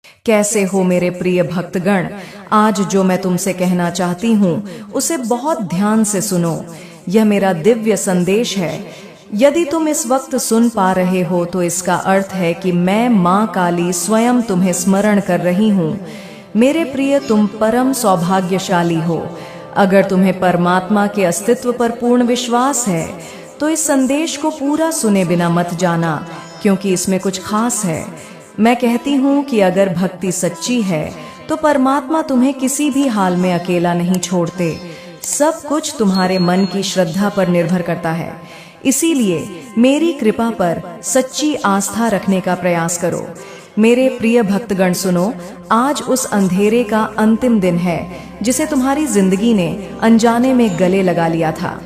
कैसे हो मेरे प्रिय भक्तगण। आज जो मैं तुमसे कहना चाहती हूँ उसे बहुत ध्यान से सुनो। यह मेरा दिव्य संदेश है। यदि तुम इस वक्त सुन पा रहे हो तो इसका अर्थ है कि मैं माँ काली स्वयं तुम्हें स्मरण कर रही हूँ। मेरे प्रिय, तुम परम सौभाग्यशाली हो। अगर तुम्हें परमात्मा के अस्तित्व पर पूर्ण विश्वास है तो इस संदेश को पूरा सुने बिना मत जाना, क्योंकि इसमें कुछ खास है। मैं कहती हूँ कि अगर भक्ति सच्ची है तो परमात्मा तुम्हें किसी भी हाल में अकेला नहीं छोड़ते। सब कुछ तुम्हारे मन की श्रद्धा पर निर्भर करता है। इसीलिए मेरी कृपा पर सच्ची आस्था रखने का प्रयास करो। मेरे प्रिय भक्तगण सुनो, आज उस अंधेरे का अंतिम दिन है जिसे तुम्हारी जिंदगी ने अनजाने में गले लगा लिया था।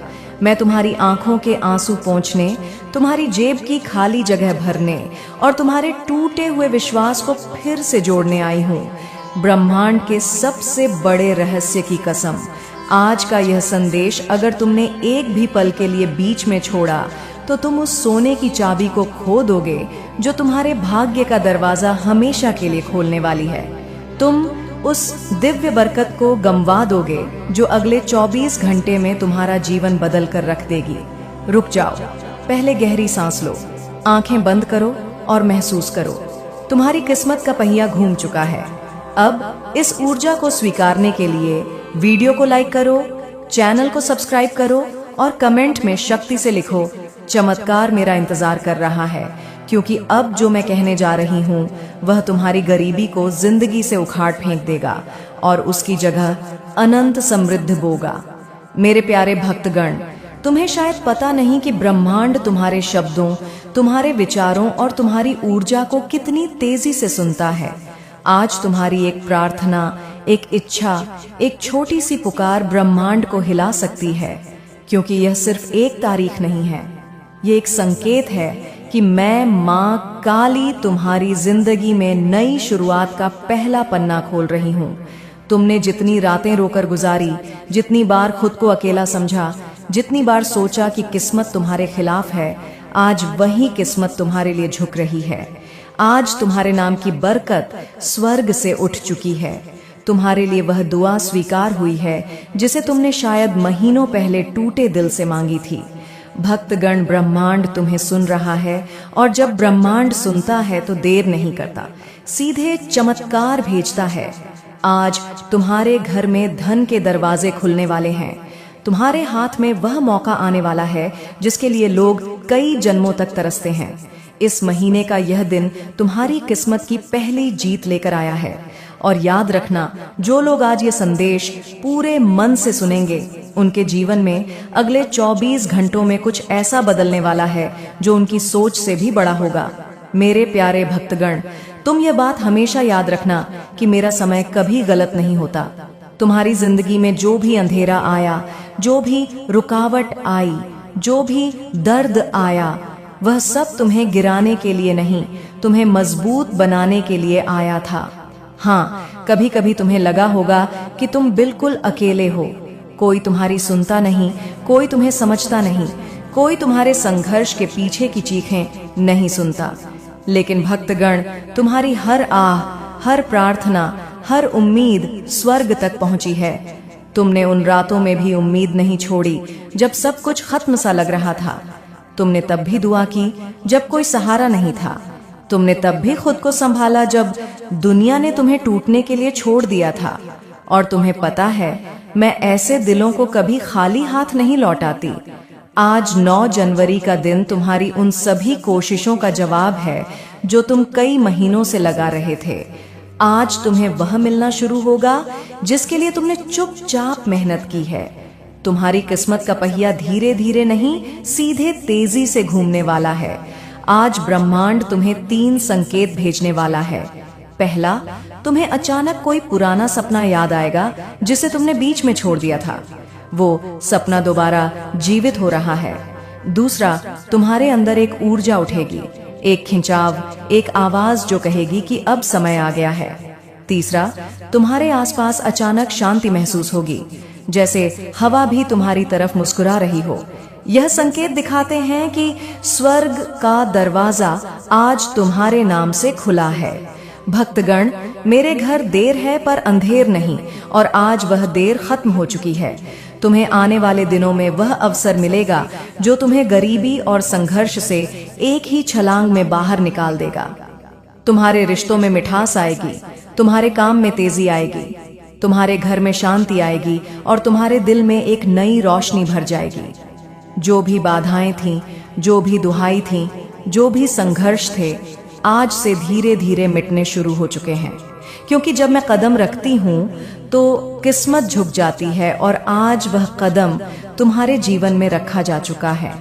मैं तुम्हारी आंखों के आंसू पोंछने, तुम्हारी जेब की खाली जगह भरने और तुम्हारे टूटे हुए विश्वास को फिर से जोड़ने आई हूँ। ब्रह्मांड के सबसे बड़े रहस्य की कसम, आज का यह संदेश अगर तुमने एक भी पल के लिए बीच में छोड़ा तो तुम उस सोने की चाबी को खो दोगे जो तुम्हारे भाग्य का दरवाजा हमेशा के लिए खोलने वाली है। तुम उस दिव्य बरकत को गंवा दोगे जो अगले 24 घंटे में तुम्हारा जीवन बदल कर रख देगी। रुक जाओ, पहले गहरी सांस लो, आंखें बंद करो और महसूस करो, तुम्हारी किस्मत का पहिया घूम चुका है। अब इस ऊर्जा को स्वीकारने के लिए वीडियो को लाइक करो, चैनल को सब्सक्राइब करो और कमेंट में शक्ति से लिखो, चमत्कार मेरा इंतजार कर रहा है। क्योंकि अब जो मैं कहने जा रही हूँ वह तुम्हारी गरीबी को जिंदगी से उखाड़ फेंक देगा और उसकी जगह अनंत समृद्धि बोगा। मेरे प्यारे भक्तगण, तुम्हें शायद पता नहीं कि ब्रह्मांड तुम्हारे शब्दों, तुम्हारे विचारों और तुम्हारी ऊर्जा को कितनी तेजी से सुनता है। आज तुम्हारी एक प्रार्थना, एक इच्छा, एक छोटी सी पुकार ब्रह्मांड को हिला सकती है। क्योंकि यह सिर्फ एक तारीख नहीं है, ये एक संकेत है कि मैं माँ काली तुम्हारी जिंदगी में नई शुरुआत का पहला पन्ना खोल रही हूँ। तुमने जितनी रातें रोकर गुजारी, जितनी बार खुद को अकेला समझा, जितनी बार सोचा कि किस्मत तुम्हारे खिलाफ है, आज वही किस्मत तुम्हारे लिए झुक रही है। आज तुम्हारे नाम की बरकत स्वर्ग से उठ चुकी है। तुम्हारे लिए वह दुआ स्वीकार हुई है जिसे तुमने शायद महीनों पहले टूटे दिल से मांगी थी। भक्तगण, ब्रह्मांड तुम्हें सुन रहा है और जब ब्रह्मांड सुनता है तो देर नहीं करता, सीधे चमत्कार भेजता है। आज तुम्हारे घर में धन के दरवाजे खुलने वाले हैं। तुम्हारे हाथ में वह मौका आने वाला है जिसके लिए लोग कई जन्मों तक तरसते हैं। इस महीने का यह दिन तुम्हारी किस्मत की पहली जीत लेकर आया है। और याद रखना, जो लोग आज ये संदेश पूरे मन से सुनेंगे उनके जीवन में अगले 24 घंटों में कुछ ऐसा बदलने वाला है जो उनकी सोच से भी बड़ा होगा। मेरे प्यारे भक्तगण, तुम ये बात हमेशा याद रखना कि मेरा समय कभी गलत नहीं होता। तुम्हारी जिंदगी में जो भी अंधेरा आया, जो भी रुकावट आई, जो भी दर्द आया, वह सब तुम्हें गिराने के लिए नहीं, तुम्हें मजबूत बनाने के लिए आया था। हाँ, कभी कभी तुम्हें लगा होगा कि तुम बिल्कुल अकेले हो, कोई तुम्हारी सुनता नहीं, कोई तुम्हें समझता नहीं, कोई तुम्हारे संघर्ष के पीछे की चीखें नहीं सुनता। लेकिन भक्तगण, तुम्हारी हर आह, हर प्रार्थना, हर उम्मीद स्वर्ग तक पहुंची है। तुमने उन रातों में भी उम्मीद नहीं छोड़ी जब सब कुछ खत्म सा लग रहा था। तुमने तब भी दुआ की जब कोई सहारा नहीं था। तुमने तब भी खुद को संभाला जब दुनिया ने तुम्हें टूटने के लिए छोड़ दिया था। और तुम्हें पता है, मैं ऐसे दिलों को कभी खाली हाथ नहीं लौटाती। आज 9 जनवरी का दिन तुम्हारी उन सभी कोशिशों का जवाब है जो तुम कई महीनों से लगा रहे थे। आज तुम्हें वह मिलना शुरू होगा जिसके लिए तुमने चुपचाप मेहनत की है। तुम्हारी किस्मत का पहिया धीरे धीरे नहीं, सीधे तेजी से घूमने वाला है। आज ब्रह्मांड तुम्हें 3 संकेत भेजने वाला है। पहला, तुम्हें अचानक कोई पुराना सपना याद आएगा जिसे तुमने बीच में छोड़ दिया था। वो सपना दोबारा जीवित हो रहा है। दूसरा, तुम्हारे अंदर एक ऊर्जा उठेगी, एक खिंचाव, एक आवाज जो कहेगी कि अब समय आ गया है। तीसरा, तुम्हारे आसपास अचानक शांति महसूस होगी, जैसे हवा भी तुम्हारी तरफ मुस्कुरा रही हो। यह संकेत दिखाते हैं कि स्वर्ग का दरवाजा आज तुम्हारे नाम से खुला है। भक्तगण, मेरे घर देर है पर अंधेर नहीं, और आज वह देर खत्म हो चुकी है। तुम्हें आने वाले दिनों में वह अवसर मिलेगा जो तुम्हें गरीबी और संघर्ष से एक ही छलांग में बाहर निकाल देगा। तुम्हारे रिश्तों में मिठास आएगी, तुम्हारे काम में तेजी आएगी, तुम्हारे घर में शांति आएगी और तुम्हारे दिल में एक नई रोशनी भर जाएगी। जो भी बाधाएं थीं, जो भी दुहाई थीं, जो भी संघर्ष थे, आज से धीरे धीरे मिटने शुरू हो चुके हैं। क्योंकि जब मैं कदम रखती हूँ तो किस्मत झुक जाती है और आज वह कदम तुम्हारे जीवन में रखा जा चुका है।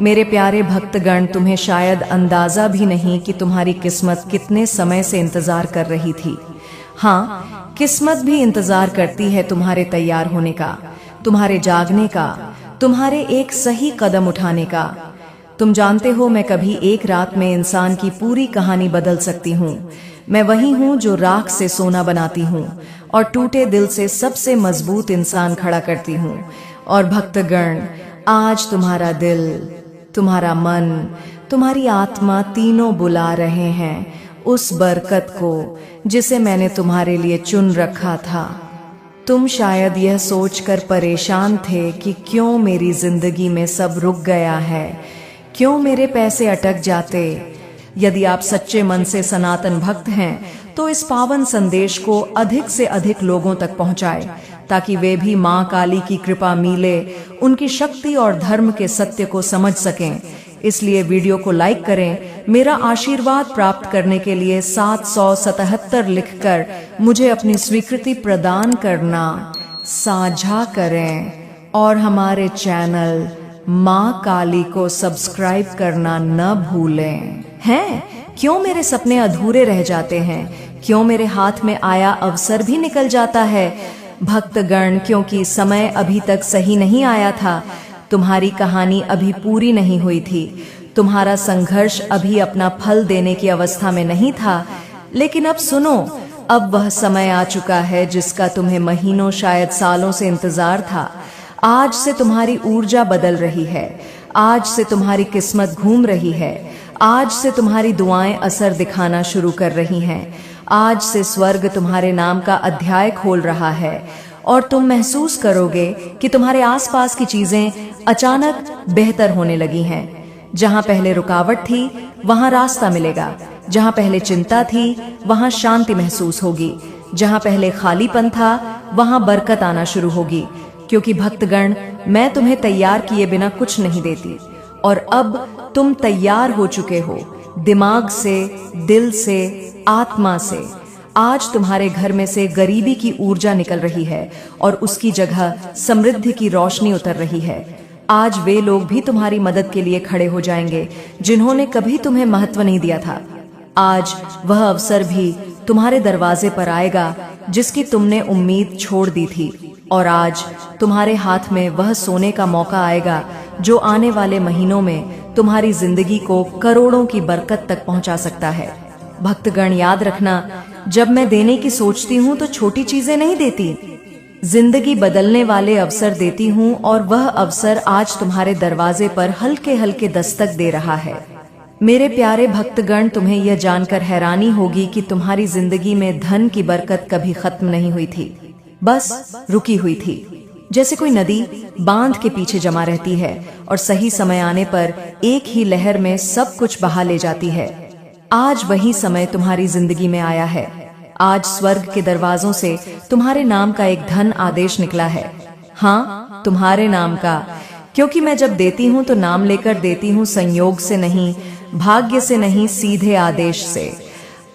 मेरे प्यारे भक्तगण, तुम्हें शायद अंदाजा भी नहीं कि तुम्हारी किस्मत कितने समय से इंतजार कर रही थी। हाँ, किस्मत भी इंतजार करती है तुम्हारे तैयार होने का, तुम्हारे जागने का, तुम्हारे एक सही कदम उठाने का। तुम जानते हो, मैं कभी एक रात में इंसान की पूरी कहानी बदल सकती हूँ। मैं वही हूँ जो राख से सोना बनाती हूँ और टूटे दिल से सबसे मजबूत इंसान खड़ा करती हूँ। और भक्तगण, आज तुम्हारा दिल, तुम्हारा मन, तुम्हारी आत्मा तीनों बुला रहे हैं उस बरकत को जिसे मैंने तुम्हारे लिए चुन रखा था। तुम शायद यह सोचकर परेशान थे कि क्यों मेरी जिंदगी में सब रुक गया है, क्यों मेरे पैसे अटक जाते। यदि आप सच्चे मन से सनातन भक्त हैं तो इस पावन संदेश को अधिक से अधिक लोगों तक पहुंचाएं, ताकि वे भी मां काली की कृपा मिले, उनकी शक्ति और धर्म के सत्य को समझ सकें। इसलिए वीडियो को लाइक करें। मेरा आशीर्वाद प्राप्त करने के लिए 777 लिखकर मुझे अपनी स्वीकृति प्रदान करना, साझा करें और हमारे चैनल मां काली को सब्सक्राइब करना न भूलें। हैं, क्यों मेरे सपने अधूरे रह जाते हैं, क्यों मेरे हाथ में आया अवसर भी निकल जाता है? भक्तगण, क्योंकि समय अभी तक सही नहीं आया था, तुम्हारी कहानी अभी पूरी नहीं हुई थी, तुम्हारा संघर्ष अभी अपना फल देने की अवस्था में नहीं था। लेकिन अब सुनो, अब वह समय आ चुका है जिसका तुम्हें महीनों, शायद सालों से इंतजार था। आज से तुम्हारी ऊर्जा बदल रही है, आज से तुम्हारी किस्मत घूम रही है, आज से तुम्हारी दुआएं असर दिखाना शुरू कर रही हैं। आज से स्वर्ग तुम्हारे नाम का अध्याय खोल रहा है और तुम महसूस करोगे कि तुम्हारे आसपास की चीजें अचानक बेहतर होने लगी हैं। जहां पहले रुकावट थी वहां रास्ता मिलेगा, जहां पहले चिंता थी वहां शांति महसूस होगी, जहां पहले खालीपन था वहां बरकत आना शुरू होगी। क्योंकि भक्तगण, मैं तुम्हें तैयार किए बिना कुछ नहीं देती और अब तुम तैयार हो चुके हो, दिमाग से, दिल से, आत्मा से। आज तुम्हारे घर में से गरीबी की ऊर्जा निकल रही है और उसकी जगह समृद्धि की रोशनी उतर रही है। आज वे लोग भी तुम्हारी मदद के लिए खड़े हो जाएंगे जिन्होंने कभी तुम्हें महत्व नहीं दिया था। आज वह अवसर भी तुम्हारे दरवाजे पर आएगा जिसकी तुमने उम्मीद छोड़ दी थी। और आज तुम्हारे हाथ में वह सोने का मौका आएगा जो आने वाले महीनों में तुम्हारी जिंदगी को करोड़ों की बरकत तक पहुंचा सकता है। भक्तगण, याद रखना, जब मैं देने की सोचती हूँ तो छोटी चीजें नहीं देती, जिंदगी बदलने वाले अवसर देती हूँ। और वह अवसर आज तुम्हारे दरवाजे पर हल्के हल्के दस्तक दे रहा है। मेरे प्यारे भक्तगण, तुम्हें यह जानकर हैरानी होगी कि तुम्हारी जिंदगी में धन की बरकत कभी खत्म नहीं हुई थी, बस रुकी हुई थी। जैसे कोई नदी बांध के पीछे जमा रहती है और सही समय आने पर एक ही लहर में सब कुछ बहा ले जाती है। आज वही समय तुम्हारी जिंदगी में आया है। आज स्वर्ग के दरवाजों से तुम्हारे नाम का एक धन आदेश निकला है। हाँ, तुम्हारे नाम का, क्योंकि मैं जब देती हूँ तो नाम लेकर देती हूँ, संयोग से नहीं, भाग्य से नहीं, सीधे आदेश से।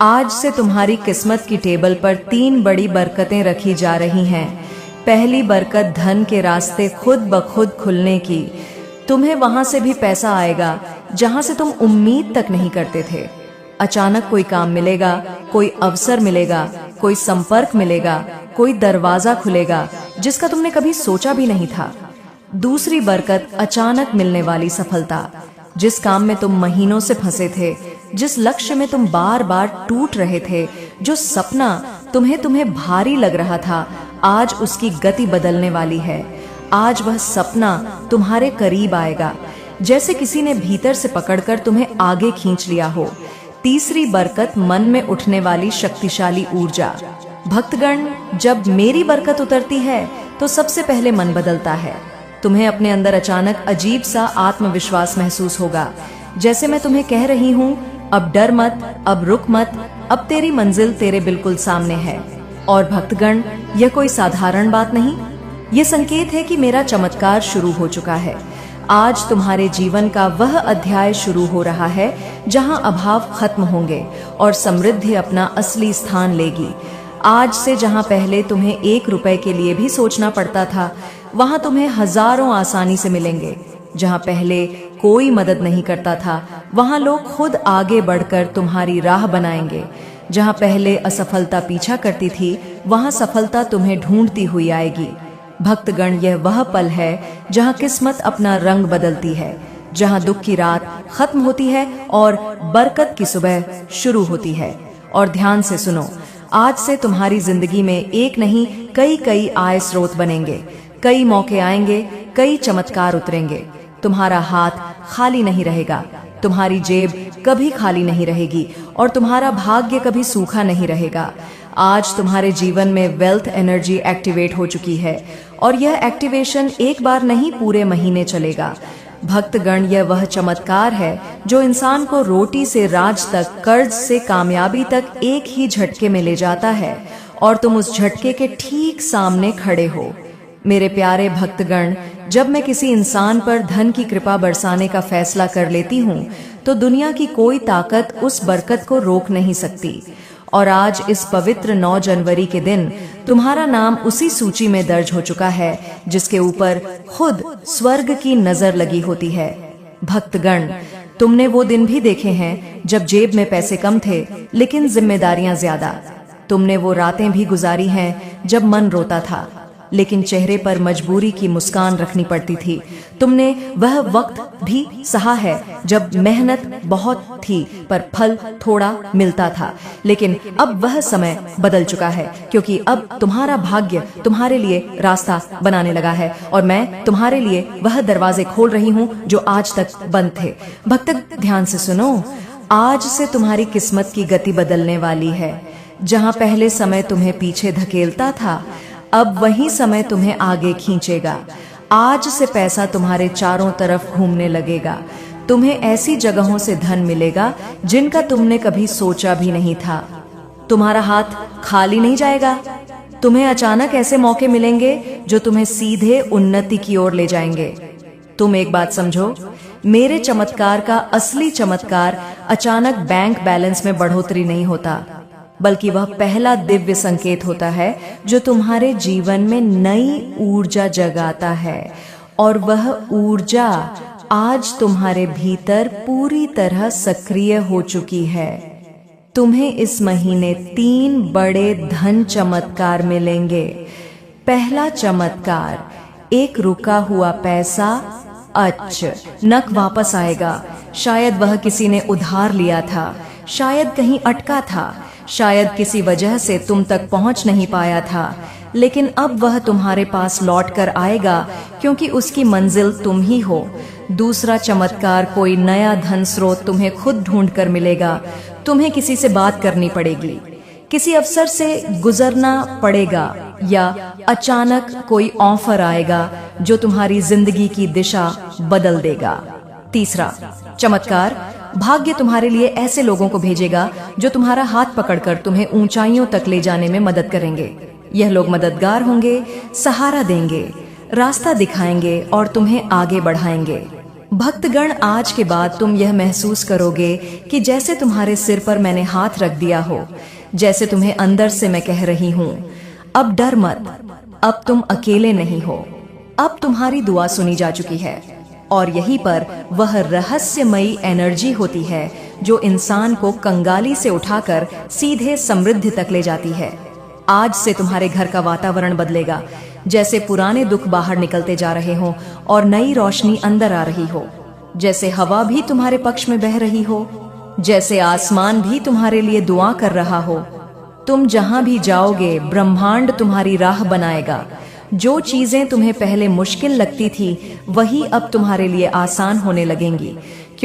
आज से तुम्हारी किस्मत की टेबल पर 3 बड़ी बरकतें रखी जा रही हैं। पहली बरकत धन के रास्ते खुद ब खुद खुलने की। तुम्हें वहां से भी पैसा आएगा जहां से तुम उम्मीद तक नहीं करते थे। अचानक कोई काम मिलेगा, कोई अवसर मिलेगा, कोई संपर्क मिलेगा, कोई दरवाजा खुलेगा जिसका तुमने कभी सोचा भी नहीं था। दूसरी बरकत अचानक मिलने वाली सफलता। जिस काम में तुम महीनों से फंसे थे, जिस लक्ष्य में तुम बार बार टूट रहे थे, जो सपना तुम्हें भारी लग रहा था, आज उसकी गति बदलने वाली है। आज वह सपना तुम्हारे करीब आएगा, जैसे किसी ने भीतर से पकड़कर तुम्हें आगे खींच लिया हो। तीसरी बरकत मन में उठने वाली शक्तिशाली ऊर्जा। भक्तगण, जब मेरी बरकत उतरती है तो सबसे पहले मन बदलता है। तुम्हें अपने अंदर अचानक अजीब सा आत्मविश्वास महसूस होगा, जैसे मैं तुम्हें कह रही हूँ, अब डर मत, अब रुक मत, अब तेरी मंजिल तेरे बिल्कुल सामने है। और भक्तगण, यह कोई साधारण बात नहीं, ये संकेत है कि मेरा चमत्कार शुरू हो चुका है। आज तुम्हारे जीवन का वह अध्याय शुरू हो रहा है जहां अभाव खत्म होंगे और समृद्धि अपना असली स्थान लेगी। आज से जहां पहले तुम्हें 1 रुपए के लिए भी सोचना पड़ता था, वहां तुम्हें हजारों आसानी से मिलेंगे। जहां पहले कोई मदद नहीं करता था, वहां लोग खुद आगे बढ़कर तुम्हारी राह बनाएंगे। जहां पहले असफलता पीछा करती थी, वहां सफलता तुम्हें ढूंढती हुई आएगी। भक्तगण, यह वह पल है जहां किस्मत अपना रंग बदलती है, जहां दुख की रात खत्म होती है और बरकत की सुबह शुरू होती है। और ध्यान से सुनो, आज से तुम्हारी जिंदगी में एक नहीं कई आय स्रोत बनेंगे। कई मौके आएंगे, कई चमत्कार उतरेंगे। तुम्हारा हाथ खाली नहीं रहेगा, तुम्हारी जेब कभी खाली नहीं रहेगी और तुम्हारा भाग्य कभी सूखा नहीं रहेगा। आज तुम्हारे जीवन में वेल्थ एनर्जी एक्टिवेट हो चुकी है और यह एक्टिवेशन एक बार नहीं, पूरे महीने चलेगा। भक्तगण, यह वह चमत्कार है जो इंसान को रोटी से राज तक, कर्ज से कामयाबी तक एक ही झटके में ले जाता है और तुम उस झटके के ठीक सामने खड़े हो। मेरे प्यारे भक्तगण, जब मैं किसी इंसान पर धन की कृपा बरसाने का फैसला कर लेती हूँ, तो दुनिया की कोई ताकत उस बरकत को रोक नहीं सकती। और आज इस पवित्र 9 जनवरी के दिन तुम्हारा नाम उसी सूची में दर्ज हो चुका है जिसके ऊपर खुद स्वर्ग की नजर लगी होती है। भक्तगण, तुमने वो दिन भी देखे हैं जब जेब में पैसे कम थे लेकिन जिम्मेदारियां ज्यादा। तुमने वो रातें भी गुजारी हैं जब मन रोता था लेकिन चेहरे पर मजबूरी की मुस्कान रखनी पड़ती थी। तुमने वह वक्त भी सहा है जब मेहनत बहुत थी पर फल थोड़ा मिलता था। लेकिन अब वह समय बदल चुका है, क्योंकि अब तुम्हारा भाग्य तुम्हारे लिए रास्ता बनाने लगा है और मैं तुम्हारे लिए वह दरवाजे खोल रही हूँ जो आज तक बंद थे। भक्त, ध्यान से सुनो, आज से तुम्हारी किस्मत की गति बदलने वाली है। जहाँ पहले समय तुम्हें पीछे धकेलता था, अब वही समय तुम्हें आगे खींचेगा। आज से पैसा तुम्हारे चारों तरफ घूमने लगेगा। तुम्हें ऐसी जगहों से धन मिलेगा जिनका तुमने कभी सोचा भी नहीं था। तुम्हारा हाथ खाली नहीं जाएगा। तुम्हें अचानक ऐसे मौके मिलेंगे जो तुम्हें सीधे उन्नति की ओर ले जाएंगे। तुम एक बात समझो, मेरे चमत्कार का असली चमत्कार अचानक बैंक बैलेंस में बढ़ोतरी नहीं होता, बल्कि वह पहला दिव्य संकेत होता है जो तुम्हारे जीवन में नई ऊर्जा जगाता है। और वह ऊर्जा आज तुम्हारे भीतर पूरी तरह सक्रिय हो चुकी है। तुम्हें इस महीने 3 बड़े धन चमत्कार मिलेंगे। पहला चमत्कार, एक रुका हुआ पैसा अचानक वापस आएगा। शायद वह किसी ने उधार लिया था, शायद कहीं अटका था, शायद किसी वजह से तुम तक पहुंच नहीं पाया था, लेकिन अब वह तुम्हारे पास लौट कर आएगा क्योंकि उसकी मंजिल तुम ही हो। दूसरा चमत्कार, कोई नया धन स्रोत तुम्हें खुद ढूंढ कर मिलेगा। तुम्हें किसी से बात करनी पड़ेगी, किसी अवसर से गुजरना पड़ेगा या अचानक कोई ऑफर आएगा जो तुम्हारी जिंदगी की दिशा बदल देगा। तीसरा चमत्कार, भाग्य तुम्हारे लिए ऐसे लोगों को भेजेगा जो तुम्हारा हाथ पकड़कर तुम्हें ऊंचाइयों तक ले जाने में मदद करेंगे। यह लोग मददगार होंगे, सहारा देंगे, रास्ता दिखाएंगे और तुम्हें आगे बढ़ाएंगे। भक्तगण, आज के बाद तुम यह महसूस करोगे कि जैसे तुम्हारे सिर पर मैंने हाथ रख दिया हो, जैसे तुम्हें अंदर से मैं कह रही हूँ, अब डर मत, अब तुम अकेले नहीं हो, अब तुम्हारी दुआ सुनी जा चुकी है। और यहीं पर वह रहस्यमयी एनर्जी होती है जो इंसान को कंगाली से उठाकर सीधे समृद्धि तक ले जाती है। आज से तुम्हारे घर का वातावरण बदलेगा, जैसे पुराने दुख बाहर निकलते जा रहे हो और नई रोशनी अंदर आ रही हो, जैसे हवा भी तुम्हारे पक्ष में बह रही हो, जैसे आसमान भी तुम्हारे लिए दुआ कर रहा हो। तुम जहां भी जाओगे, ब्रह्मांड तुम्हारी राह बनाएगा। जो चीजें तुम्हें पहले मुश्किल लगती थी, वही अब तुम्हारे लिए आसान होने लगेंगी,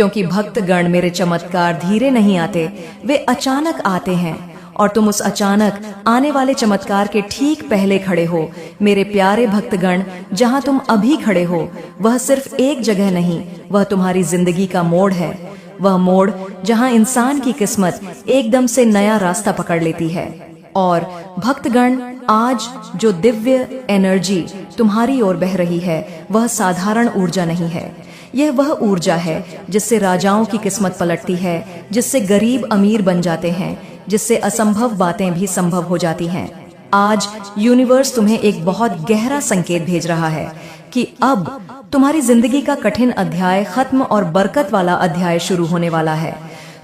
क्योंकि भक्तगण मेरे चमत्कार धीरे नहीं आते, वे अचानक आते हैं और तुम उस अचानक आने वाले चमत्कार के ठीक पहले खड़े हो। मेरे प्यारे भक्तगण, जहाँ तुम अभी खड़े हो वह सिर्फ एक जगह नहीं, वह तुम्हारी जिंदगी का मोड़ है। वह मोड़ जहाँ इंसान की किस्मत एकदम से नया रास्ता पकड़ लेती है। और भक्तगण, आज जो दिव्य एनर्जी तुम्हारी ओर बह रही है वह साधारण ऊर्जा नहीं है। यह वह ऊर्जा है जिससे राजाओं की किस्मत पलटती है, जिससे गरीब अमीर बन जाते हैं, जिससे असंभव बातें भी संभव हो जाती हैं। आज यूनिवर्स तुम्हें एक बहुत गहरा संकेत भेज रहा है कि अब तुम्हारी जिंदगी का कठिन अध्याय खत्म और बरकत वाला अध्याय शुरू होने वाला है।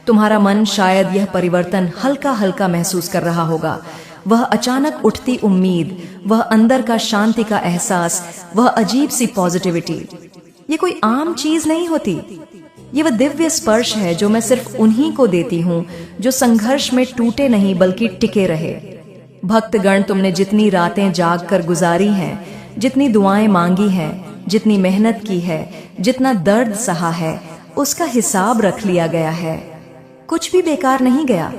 तुम्हारा मन शायद यह परिवर्तन हल्का हल्का महसूस कर रहा होगा। वह अचानक उठती उम्मीद, वह अंदर का शांति का एहसास, वह अजीब सी पॉजिटिविटी, ये कोई आम चीज नहीं होती। ये वह दिव्य स्पर्श है जो मैं सिर्फ उन्हीं को देती हूँ जो संघर्ष में टूटे नहीं बल्कि टिके रहे। भक्तगण, तुमने जितनी रातें जाग कर गुजारी हैं, जितनी दुआएं मांगी हैं, जितनी मेहनत की है, जितना दर्द सहा है, उसका हिसाब रख लिया गया है। कुछ भी बेकार नहीं गया।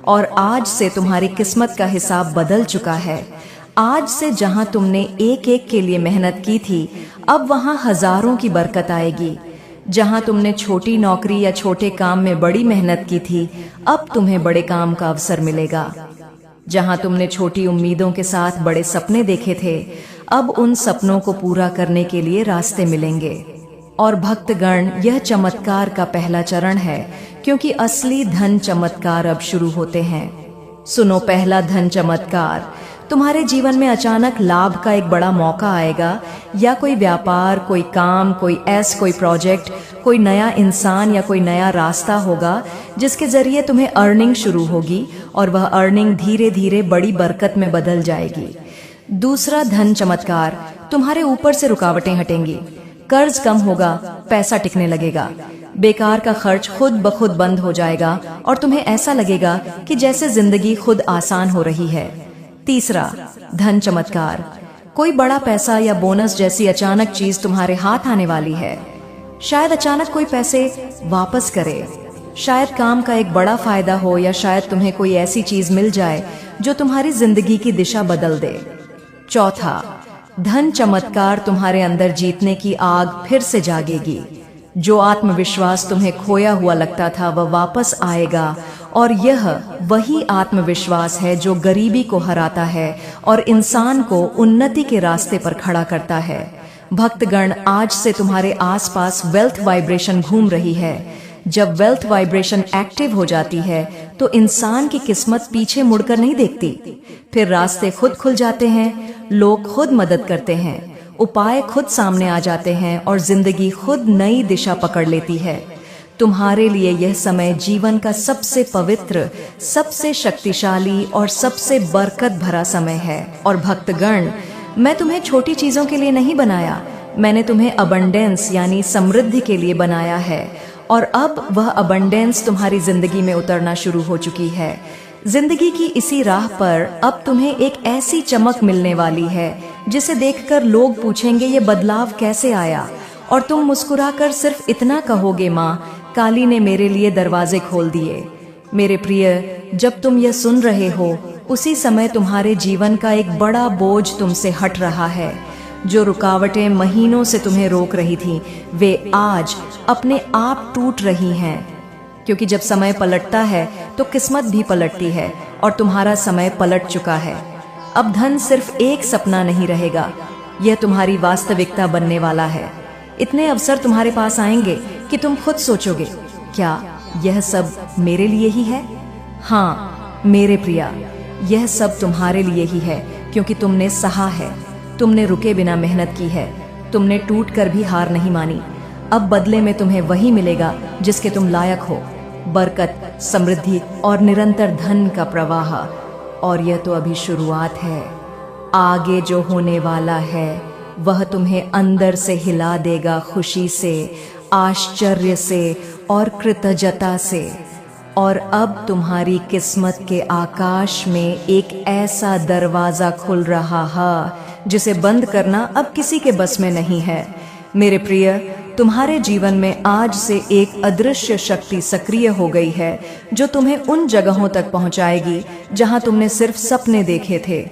और आज से तुम्हारी किस्मत का हिसाब बदल चुका है। आज से जहां तुमने एक एक के लिए मेहनत की थी, अब वहां हजारों की बरकत आएगी। जहां तुमने छोटी नौकरी या छोटे काम में बड़ी मेहनत की थी, अब तुम्हें बड़े काम का अवसर मिलेगा। जहां तुमने छोटी उम्मीदों के साथ बड़े सपने देखे थे, अब उन सपनों को पूरा करने के लिए रास्ते मिलेंगे। और भक्तगण, यह चमत्कार का पहला चरण है, क्योंकि असली धन चमत्कार अब शुरू होते हैं। सुनो, पहला धन चमत्कार। तुम्हारे जीवन में अचानक लाभ का एक बड़ा मौका आएगा, या कोई व्यापार, कोई काम, कोई प्रोजेक्ट, कोई नया इंसान या कोई नया रास्ता होगा जिसके जरिए तुम्हें अर्निंग शुरू होगी और वह अर्निंग धीरे धीरे बड़ी बरकत में बदल जाएगी। दूसरा धन चमत्कार, तुम्हारे ऊपर से रुकावटें हटेंगी, कर्ज कम होगा, पैसा टिकने लगेगा, बेकार का खर्च खुद ब खुद बंद हो जाएगा और तुम्हें ऐसा लगेगा कि जैसे जिंदगी खुद आसान हो रही है। तीसरा धन चमत्कार, कोई बड़ा पैसा या बोनस जैसी अचानक चीज तुम्हारे हाथ आने वाली है। शायद अचानक कोई पैसे वापस करे, शायद काम का एक बड़ा फायदा हो, या शायद तुम्हें कोई ऐसी चीज मिल जाए जो तुम्हारी जिंदगी की दिशा बदल दे। चौथा धन चमत्कार, तुम्हारे अंदर जीतने की आग फिर से जागेगी। जो आत्मविश्वास तुम्हें खोया हुआ लगता था वह वापस आएगा, और यह वही आत्मविश्वास है जो गरीबी को हराता है और इंसान को उन्नति के रास्ते पर खड़ा करता है। भक्तगण, आज से तुम्हारे आसपास वेल्थ वाइब्रेशन घूम रही है। जब वेल्थ वाइब्रेशन एक्टिव हो जाती है तो इंसान की किस्मत पीछे मुड़कर नहीं देखती। फिर रास्ते खुद खुल जाते हैं, लोग खुद मदद करते हैं, उपाय खुद सामने आ जाते हैं और जिंदगी खुद नई दिशा पकड़ लेती है। तुम्हारे लिए यह समय जीवन का सबसे पवित्र, सबसे शक्तिशाली और सबसे बरकत भरा समय है। और भक्तगण, मैं तुम्हें छोटी चीजों के लिए नहीं बनाया, मैंने तुम्हें अबंडेंस यानी समृद्धि के लिए बनाया है। और अब वह अबंडेंस तुम्हारी जिंदगी में उतरना शुरू हो चुकी है। जिंदगी की इसी राह पर अब तुम्हें एक ऐसी चमक मिलने वाली है जिसे देखकर लोग पूछेंगे ये बदलाव कैसे आया, और तुम मुस्कुराकर सिर्फ इतना कहोगे, माँ काली ने मेरे लिए दरवाजे खोल दिए। मेरे प्रिय, जब तुम यह सुन रहे हो उसी समय तुम्हारे जीवन का एक बड़ा बोझ तुमसे हट रहा है। जो रुकावटें महीनों से तुम्हें रोक रही थीं, वे आज अपने आप टूट रही हैं। क्योंकि जब समय पलटता है तो किस्मत भी पलटती है, और तुम्हारा समय पलट चुका है। अब धन सिर्फ एक सपना नहीं रहेगा, यह तुम्हारी वास्तविकता बनने वाला है। इतने अवसर तुम्हारे पास आएंगे कि तुम खुद सोचोगे, क्या यह सब मेरे लिए ही है? हाँ मेरे प्रिया, यह सब तुम्हारे लिए ही है, क्योंकि तुमने सहा है, तुमने रुके बिना मेहनत की है, तुमने टूट कर भी हार नहीं मानी। अब बदले में तुम्हें वही मिलेगा जिसके तुम लायक हो, बरकत, समृद्धि और निरंतर धन का प्रवाह। और यह तो अभी शुरुआत है। आगे जो होने वाला है वह तुम्हें अंदर से हिला देगा, खुशी से, आश्चर्य से और कृतज्ञता से। और अब तुम्हारी किस्मत के आकाश में एक ऐसा दरवाजा खुल रहा है जिसे बंद करना अब किसी के बस में नहीं है। मेरे प्रिय, तुम्हारे जीवन में आज से एक अदृश्य शक्ति सक्रिय हो गई है जो तुम्हें उन जगहों तक पहुंचाएगी जहां तुमने सिर्फ सपने देखे थे।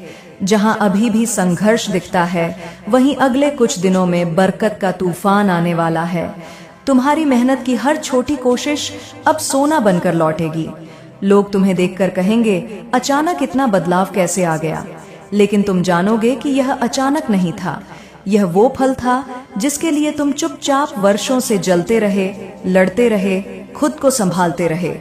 जहां अभी भी संघर्ष दिखता है, वहीं अगले कुछ दिनों में बरकत का तूफान आने वाला है। तुम्हारी मेहनत की हर छोटी कोशिश अब सोना बनकर लौटेगी। लोग तुम्हें देखकर कहेंगे, अचानक इतना बदलाव कैसे आ गया? लेकिन तुम जानोगे कि यह अचानक नहीं था। यह वो फल था जिसके लिए तुम चुपचाप वर्षों से जलते रहे, लड़ते रहे, खुद को संभालते रहे।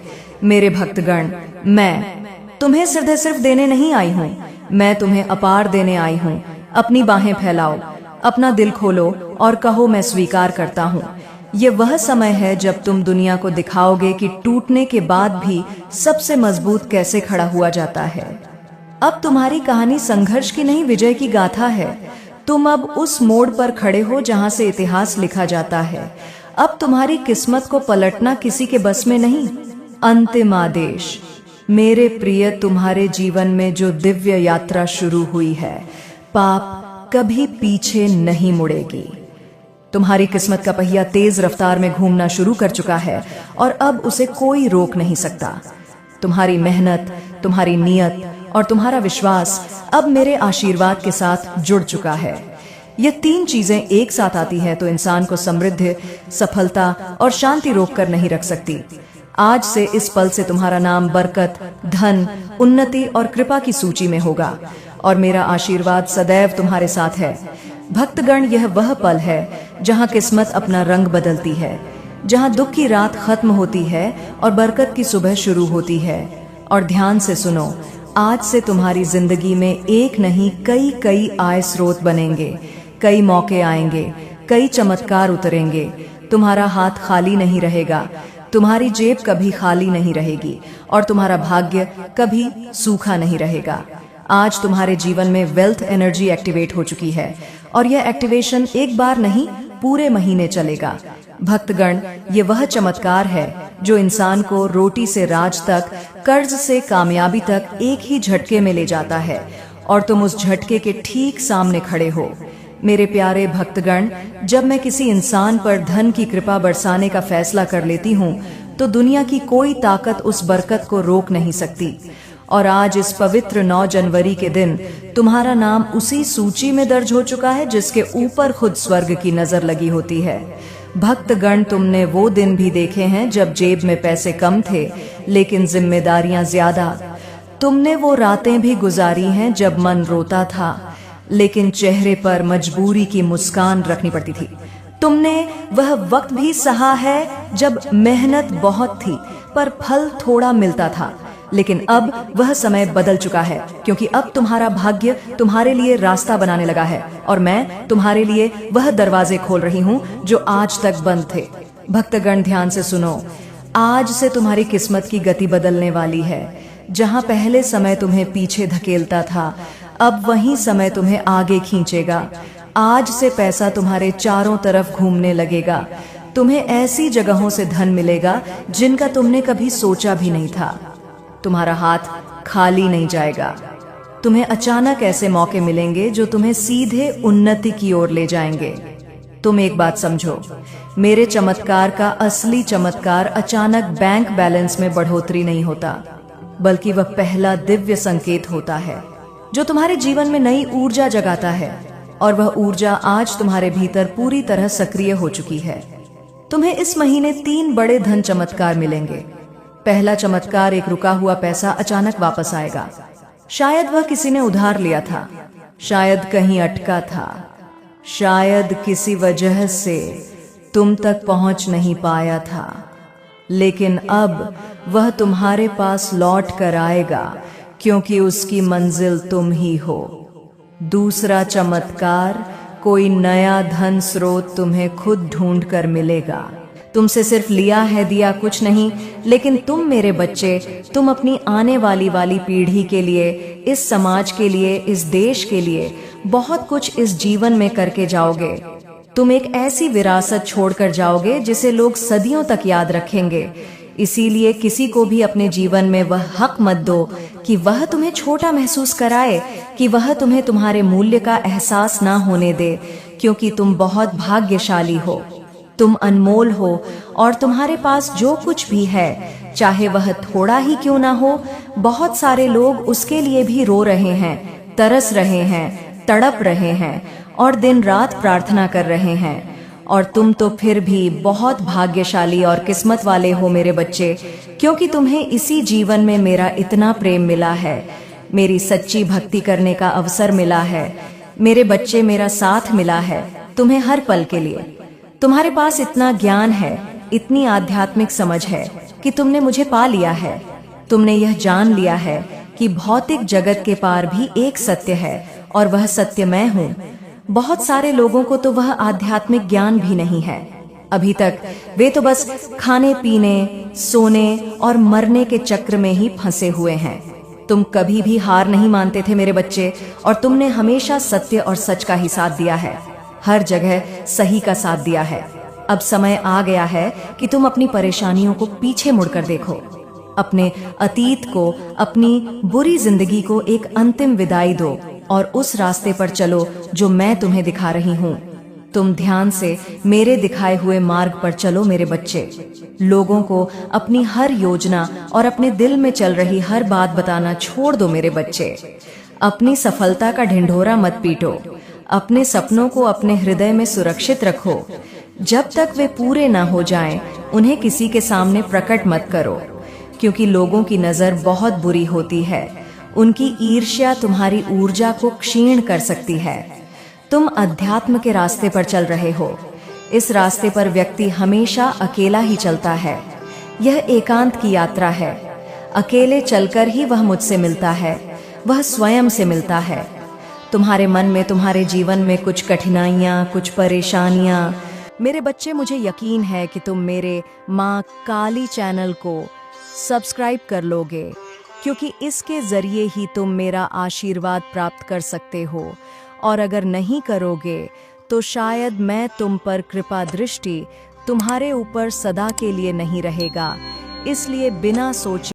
मेरे भक्तगण, मैं तुम्हें सिर्फ देने नहीं आई हूँ, मैं तुम्हें अपार देने आई हूँ। अपनी बाहें फैलाओ, अपना दिल खोलो और कहो, मैं स्वीकार करता हूँ। ये वह समय है जब तुम दुनिया को दिखाओगे कि टूटने के बाद भी सबसे मजबूत कैसे खड़ा हुआ जाता है। अब तुम्हारी कहानी संघर्ष की नहीं, विजय की गाथा है। तुम अब उस मोड़ पर खड़े हो जहां से इतिहास लिखा जाता है। अब तुम्हारी किस्मत को पलटना किसी के बस में नहीं। अंतिम आदेश, मेरे प्रिय, तुम्हारे जीवन में जो दिव्य यात्रा शुरू हुई है, पाप कभी पीछे नहीं मुड़ेगी। तुम्हारी किस्मत का पहिया तेज रफ्तार में घूमना शुरू कर चुका है और अब उसे कोई रोक नहीं सकता। तुम्हारी मेहनत, तुम्हारी नियत और तुम्हारा विश्वास अब मेरे आशीर्वाद के साथ जुड़ चुका है। ये तीन चीजें एक साथ आती है तो इंसान को समृद्धि, सफलता और शांति रोक कर नहीं रख सकती। आज से, इस पल से तुम्हारा नाम बरकत, धन, उन्नति और कृपा की सूची में होगा और मेरा आशीर्वाद सदैव तुम्हारे साथ है। भक्तगण, यह वह पल है जहां किस्मत अपना रंग बदलती है, जहां दुख की रात खत्म होती है और बरकत की सुबह शुरू होती है। और ध्यान से सुनो, आज से तुम्हारी जिंदगी में एक नहीं कई आय स्रोत बनेंगे, कई मौके आएंगे, कई चमत्कार उतरेंगे। तुम्हारा हाथ खाली नहीं रहेगा, तुम्हारी जेब कभी खाली नहीं रहेगी और तुम्हारा भाग्य कभी सूखा नहीं रहेगा। आज तुम्हारे जीवन में वेल्थ एनर्जी एक्टिवेट हो चुकी है और यह एक्टिवेशन एक बार नहीं, पूरे महीने चलेगा। भक्तगण, ये वह चमत्कार है जो इंसान को रोटी से राज तक, कर्ज से कामयाबी तक एक ही झटके में ले जाता है और तुम उस झटके के ठीक सामने खड़े हो। मेरे प्यारे भक्तगण, जब मैं किसी इंसान पर धन की कृपा बरसाने का फैसला कर लेती हूँ तो दुनिया की कोई ताकत उस बरकत को रोक नहीं सकती। और आज इस पवित्र 9 जनवरी के दिन तुम्हारा नाम उसी सूची में दर्ज हो चुका है जिसके ऊपर खुद स्वर्ग की नजर लगी होती है। भक्तगण, तुमने वो दिन भी देखे हैं जब जेब में पैसे कम थे लेकिन जिम्मेदारियां ज्यादा। तुमने वो रातें भी गुजारी हैं जब मन रोता था लेकिन चेहरे पर मजबूरी की मुस्कान रखनी पड़ती थी। तुमने वह वक्त भी सहा है जब मेहनत बहुत थी पर फल थोड़ा मिलता था, लेकिन अब वह समय बदल चुका है क्योंकि अब तुम्हारा भाग्य तुम्हारे लिए रास्ता बनाने लगा है और मैं तुम्हारे लिए वह दरवाजे खोल रही हूँ जो आज तक बंद थे। भक्तगण, ध्यान से सुनो, आज से तुम्हारी किस्मत की गति बदलने वाली है। जहाँ पहले समय तुम्हें पीछे धकेलता था, अब वही समय तुम्हें आगे खींचेगा। आज से पैसा तुम्हारे चारों तरफ घूमने लगेगा। तुम्हें ऐसी जगहों से धन मिलेगा जिनका तुमने कभी सोचा भी नहीं था। तुम्हारा हाथ खाली नहीं जाएगा। तुम्हें अचानक ऐसे मौके मिलेंगे जो तुम्हें सीधे उन्नति की ओर ले जाएंगे। तुम एक बात समझो, मेरे चमत्कार का असली चमत्कार अचानक बैंक बैलेंस में बढ़ोतरी नहीं होता, बल्कि वह पहला दिव्य संकेत होता है जो तुम्हारे जीवन में नई ऊर्जा जगाता है। और वह ऊर्जा आज तुम्हारे भीतर पूरी तरह सक्रिय हो चुकी है। तुम्हें इस महीने 3 बड़े धन चमत्कार मिलेंगे। पहला चमत्कार, एक रुका हुआ पैसा अचानक वापस आएगा। शायद वह किसी ने उधार लिया था, शायद कहीं अटका था, शायद किसी वजह से तुम तक पहुंच नहीं पाया था, लेकिन अब वह तुम्हारे पास लौट कर आएगा क्योंकि उसकी मंजिल तुम ही हो। दूसरा चमत्कार, कोई नया धन स्रोत तुम्हें खुद ढूंढ कर मिलेगा। तुमसे सिर्फ लिया है दिया कुछ नहीं, लेकिन तुम मेरे बच्चे, तुम अपनी आने वाली पीढ़ी के लिए, इस समाज के लिए, इस देश के लिए बहुत कुछ इस जीवन में करके जाओगे। तुम एक ऐसी विरासत छोड़कर जाओगे जिसे लोग सदियों तक याद रखेंगे। इसीलिए किसी को भी अपने जीवन में वह हक मत दो कि वह तुम्हें छोटा महसूस कराए, कि वह तुम्हें तुम्हारे मूल्य का एहसास ना होने दे, क्योंकि तुम बहुत भाग्यशाली हो। तुम अनमोल हो और तुम्हारे पास जो कुछ भी है, चाहे वह थोड़ा ही क्यों ना हो, बहुत सारे लोग उसके लिए भी रो रहे हैं, तरस रहे हैं, तड़प रहे हैं और दिन रात प्रार्थना कर रहे हैं। और तुम तो फिर भी बहुत भाग्यशाली और किस्मत वाले हो मेरे बच्चे, क्योंकि तुम्हें इसी जीवन में मेरा इतना प्रेम मिला है, मेरी सच्ची भक्ति करने का अवसर मिला है। मेरे बच्चे, मेरा साथ मिला है तुम्हें हर पल के लिए। तुम्हारे पास इतना ज्ञान है, इतनी आध्यात्मिक समझ है कि तुमने मुझे पा लिया है। तुमने यह जान लिया है कि भौतिक जगत के पार भी एक सत्य है और वह सत्य मैं हूँ। बहुत सारे लोगों को तो वह आध्यात्मिक ज्ञान भी नहीं है। अभी तक वे तो बस खाने पीने, सोने और मरने के चक्र में ही फंसे हुए हैं। तुम कभी भी हार नहीं मानते थे मेरे बच्चे, और तुमने हमेशा सत्य और सच का ही साथ दिया है, हर जगह सही का साथ दिया है। अब समय आ गया है कि तुम अपनी परेशानियों को पीछे मुड़कर देखो, अपने अतीत को, अपनी बुरी जिंदगी को एक अंतिम विदाई दो और उस रास्ते पर चलो जो मैं तुम्हें दिखा रही हूँ। तुम ध्यान से मेरे दिखाए हुए मार्ग पर चलो मेरे बच्चे। लोगों को अपनी हर योजना और अपने दिल में चल रही हर बात बताना छोड़ दो मेरे बच्चे। अपनी सफलता का ढिंढोरा मत पीटो, अपने सपनों को अपने हृदय में सुरक्षित रखो। जब तक वे पूरे ना हो जाएं, उन्हें किसी के सामने प्रकट मत करो, क्योंकि लोगों की नजर बहुत बुरी होती है। उनकी ईर्ष्या तुम्हारी ऊर्जा को क्षीण कर सकती है। तुम अध्यात्म के रास्ते पर चल रहे हो। इस रास्ते पर व्यक्ति हमेशा अकेला ही चलता है। यह एकांत की यात्रा है। अकेले चलकर ही वह मुझसे मिलता है, वह स्वयं से मिलता है। तुम्हारे मन में, तुम्हारे जीवन में कुछ कठिनाइयाँ, कुछ परेशानियाँ। मेरे बच्चे, मुझे यकीन है कि तुम मेरे माँ काली चैनल को सब्सक्राइब कर लोगे, क्योंकि इसके जरिए ही तुम मेरा आशीर्वाद प्राप्त कर सकते हो। और अगर नहीं करोगे तो शायद मैं तुम पर कृपा दृष्टि तुम्हारे ऊपर सदा के लिए नहीं रहेगा। इसलिए बिना सोचे